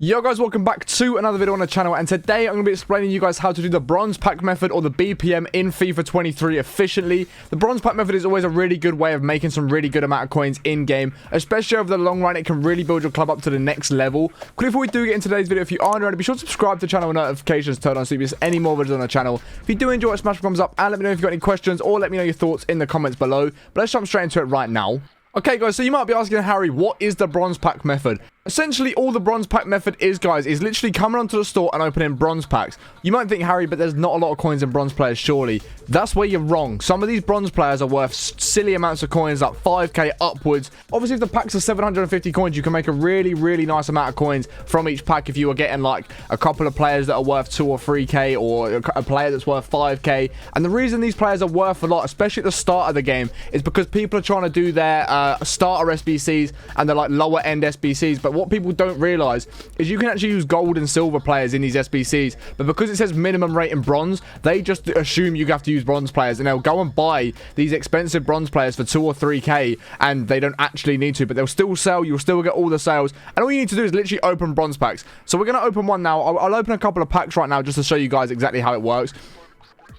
Yo guys, welcome back to another video on the channel, and today I'm going to be explaining you guys how to do the bronze pack method or the BPM in FIFA 23 efficiently. The bronze pack method is always a really good way of making some really good amount of coins in game, especially over the long run. It can really build your club up to the next level. Quickly before we do get into today's video, if you are new, be sure to subscribe to the channel with notifications turned on so you miss any more videos on the channel. If you do enjoy it, smash the thumbs up and let me know if you've got any questions, or let me know your thoughts in the comments below. But let's jump straight into it right now. Okay guys, so you might be asking, Harry, what is the bronze pack method? Essentially, all the bronze pack method is, guys, is literally coming onto the store and opening bronze packs. You might think, Harry, but there's not a lot of coins in bronze players, surely. That's where you're wrong. Some of these bronze players are worth silly amounts of coins, like 5k upwards. Obviously, if the packs are 750 coins, you can make a really nice amount of coins from each pack if you are getting, like, a couple of players that are worth 2 or 3k, or a player that's worth 5k. And the reason these players are worth a lot, especially at the start of the game, is because people are trying to do their starter SBCs and they're, like, lower-end SBCs. But what people don't realize is you can actually use gold and silver players in these SBCs, but because it says minimum rate in bronze, they just assume you have to use bronze players, and they'll go and buy these expensive bronze players for 2 or 3k, and they don't actually need to, but they'll still sell. You'll still get all the sales, and all you need to do is literally open bronze packs. So we're going to open one now. I'll open a couple of packs right now just to show you guys exactly how it works.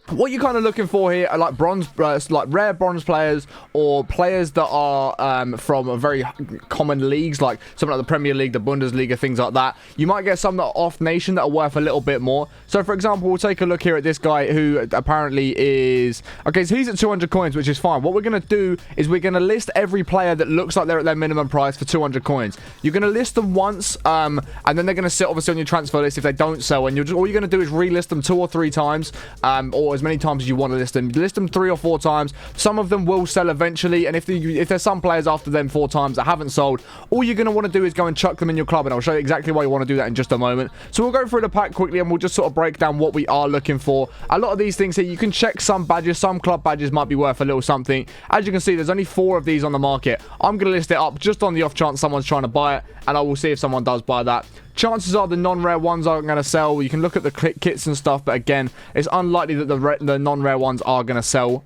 What you're kind of looking for here are like like rare bronze players, or players that are from very common leagues, like something like the Premier League, the Bundesliga, things like that. You might get some that are off nation that are worth a little bit more. So for example, we'll take a look here at this guy who apparently is, okay, so he's at 200 coins, which is fine. What we're going to do is we're going to list every player that looks like they're at their minimum price for 200 coins. You're going to list them once, and then they're going to sit obviously on your transfer list if they don't sell, and all you're going to do is relist them 2 or 3 times, or as many times as you want to list them. List them 3 or 4 times. Some of them will sell eventually, and if there's some players after them 4 times that haven't sold, all you're going to want to do is go and chuck them in your club, and I'll show you exactly why you want to do that in just a moment. So we'll go through the pack quickly, and we'll just sort of break down what we are looking for. A lot of these things here, you can check some badges. Some club badges might be worth a little something. As you can see, there's only 4 of these on the market. I'm going to list it up just on the off chance someone's trying to buy it, and I will see if someone does buy that. Chances are the non-rare ones aren't going to sell. You can look at the kits and stuff, but again, it's unlikely that the non-rare ones are going to sell.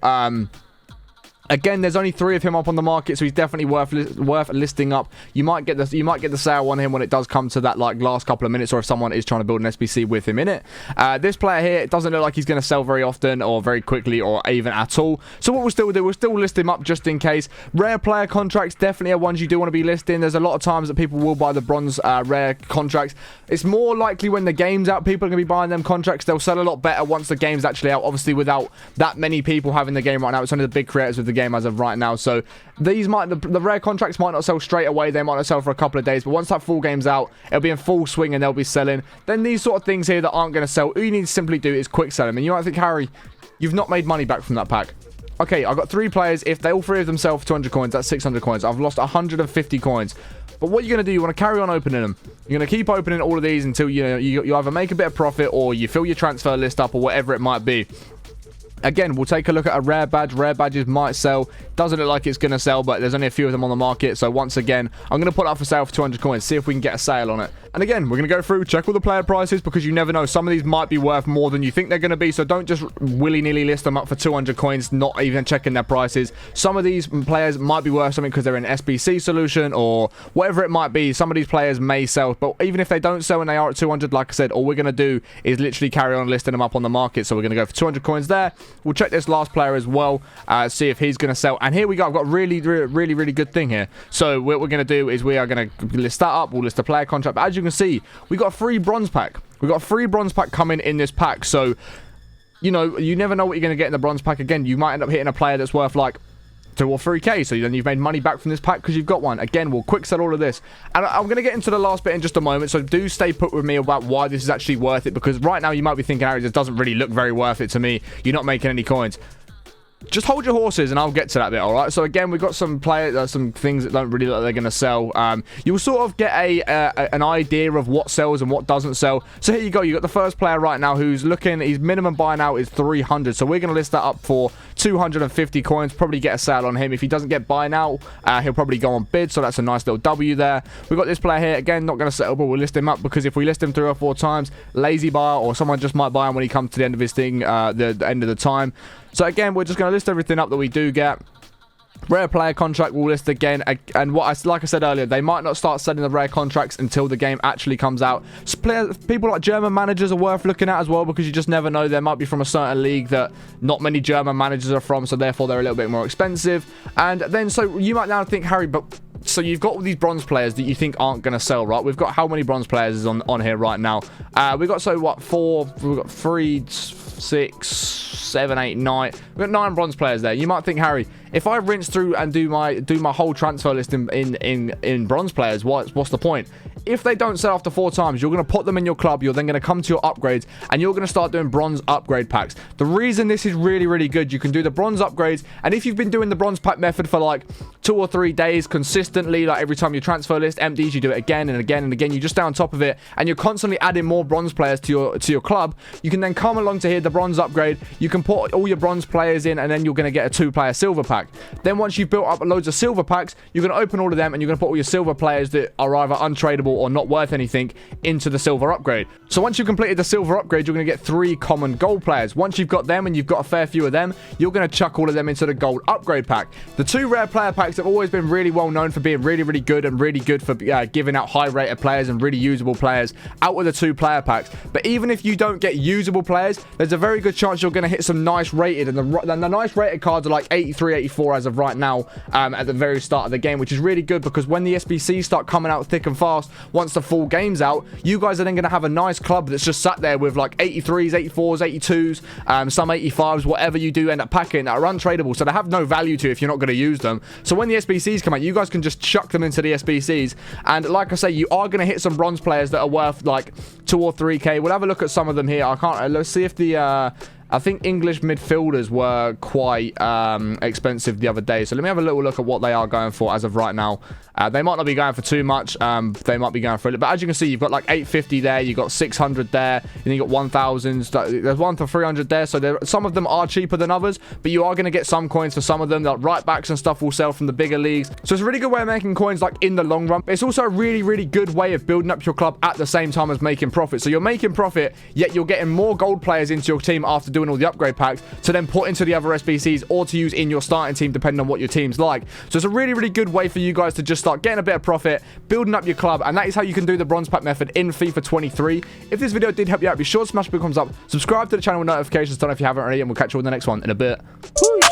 Again, there's only 3 of him up on the market, so he's definitely worth listing up. You might get the sale on him when it does come to that, like, last couple of minutes, or if someone is trying to build an SBC with him in it. This player here, it doesn't look like he's going to sell very often, or very quickly, or even at all. So what we'll still do, we'll still list him up just in case. Rare player contracts definitely are ones you do want to be listing. There's a lot of times that people will buy the bronze rare contracts. It's more likely when the game's out, people are going to be buying them contracts. They'll sell a lot better once the game's actually out. Obviously, without that many people having the game right now, it's only the big creators with the game as of right now. So these the rare contracts might not sell straight away. They might not sell for a couple of days, but once that full game's out, it'll be in full swing and they'll be selling. Then these sort of things here that aren't going to sell, all you need to simply do is quick sell them. And you might think, Harry, you've not made money back from that pack. Okay, I've got 3 players. If they all 3 of them sell for 200 coins, that's 600 coins. I've lost 150 coins. But what you're going to do, you want to carry on opening them. You're going to keep opening all of these until you either make a bit of profit, or you fill your transfer list up, or whatever it might be. Again, we'll take a look at a rare badge. Rare badges might sell. Doesn't look like it's going to sell, but there's only a few of them on the market. So once again, I'm going to put it up for sale for 200 coins. See if we can get a sale on it. And again, we're going to go through, check all the player prices, because you never know. Some of these might be worth more than you think they're going to be. So don't just willy-nilly list them up for 200 coins, not even checking their prices. Some of these players might be worth something because they're in an SBC solution or whatever it might be. Some of these players may sell, but even if they don't sell and they are at 200, like I said, all we're going to do is literally carry on listing them up on the market. So we're going to go for 200 coins there. We'll check this last player as well, see if he's going to sell. And here we go. I've got a really good thing here. So what we're going to do is we are going to list that up. We'll list the player contract. But as you can see, we got a free bronze pack. We got a free bronze pack coming in this pack. So, you know, you never know what you're going to get in the bronze pack. Again, you might end up hitting a player that's worth like 2 or 3k, so then you've made money back from this pack because you've got one. Again, we'll quick sell all of this, and I'm going to get into the last bit in just a moment, so do stay put with me about why this is actually worth it, because right now you might be thinking, Harry, this doesn't really look very worth it to me. You're not making any coins. Just hold your horses and I'll get to that bit, alright? So again, we've got some some things that don't really look like they're going to sell. You'll sort of get an idea of what sells and what doesn't sell. So here you go, you got the first player right now who's looking, his minimum buy now is 300. So we're going to list that up for 250 coins, probably get a sale on him. If he doesn't get buy now, he'll probably go on bid, so that's a nice little W there. We've got this player here, again, not going to settle, but we'll list him up, because if we list him 3 or 4 times, lazy buyer or someone just might buy him when he comes to the end of his thing, the end of the time. So again, we're just going to list everything up that we do get. Rare player contract will list again, and like I said earlier, they might not start selling the rare contracts until the game actually comes out. So people like German managers are worth looking at as well, because you just never know. They might be from a certain league that not many German managers are from, so therefore they're a little bit more expensive. And then, so you might now think, Harry, but so you've got all these bronze players that you think aren't going to sell, right? We've got how many bronze players is on here right now? We've got, so what, we've got 3, 6, 7, 8, 9. We've got 9 bronze players there. You might think, Harry, if I rinse through and do my whole transfer list in bronze players, what's the point? If they don't sell after 4 times, you're going to put them in your club. You're then going to come to your upgrades, and you're going to start doing bronze upgrade packs. The reason this is really, really good, you can do the bronze upgrades, and if you've been doing the bronze pack method for like 2 or 3 days consistently, like every time your transfer list empties, you do it again and again and again, you just stay on top of it, and you're constantly adding more bronze players to your club, you can then come along to here, the bronze upgrade, you can put all your bronze players in, and then you're going to get a 2-player silver pack. Then once you've built up loads of silver packs, you're going to open all of them, and you're going to put all your silver players that are either untradeable or not worth anything into the silver upgrade. So once you've completed the silver upgrade, you're going to get 3 common gold players. Once you've got them and you've got a fair few of them, you're going to chuck all of them into the gold upgrade pack. The 2 rare player packs have always been really well known for being really, really good, and really good for giving out high rated players and really usable players out with the 2 player packs. But even if you don't get usable players, there's a very good chance you're going to hit some nice rated, and the nice rated cards are like 83, 84 as of right now, at the very start of the game, which is really good, because when the SBCs start coming out thick and fast, once the full game's out, you guys are then going to have a nice club that's just sat there with like 83s, 84s, 82s, some 85s, whatever you do end up packing, that are untradeable, so they have no value to you if you're not going to use them. So when the SBCs come out, you guys can just chuck them into the SBCs, and like I say, you are going to hit some bronze players that are worth like 2 or 3k. We'll have a look at some of them here. Let's see if the I think English midfielders were quite expensive the other day. So let me have a little look at what they are going for as of right now. They might not be going for too much. They might be going for a little. But as you can see, you've got like 850 there. You've got 600 there. And you got 1,000s. There's one for 300 there. So some of them are cheaper than others. But you are going to get some coins for some of them. Like right backs and stuff will sell from the bigger leagues. So it's a really good way of making coins like in the long run. But it's also a really, really good way of building up your club at the same time as making profit. So you're making profit, yet you're getting more gold players into your team after doing all the upgrade packs to then put into the other SBCs or to use in your starting team, depending on what your team's like. So it's a really, really good way for you guys to just start getting a bit of profit, building up your club, and that is how you can do the bronze pack method in FIFA 23. If this video did help you out, be sure to smash the big thumbs up, subscribe to the channel with notifications, turn on if you haven't already, and we'll catch you in the next one in a bit. Woo!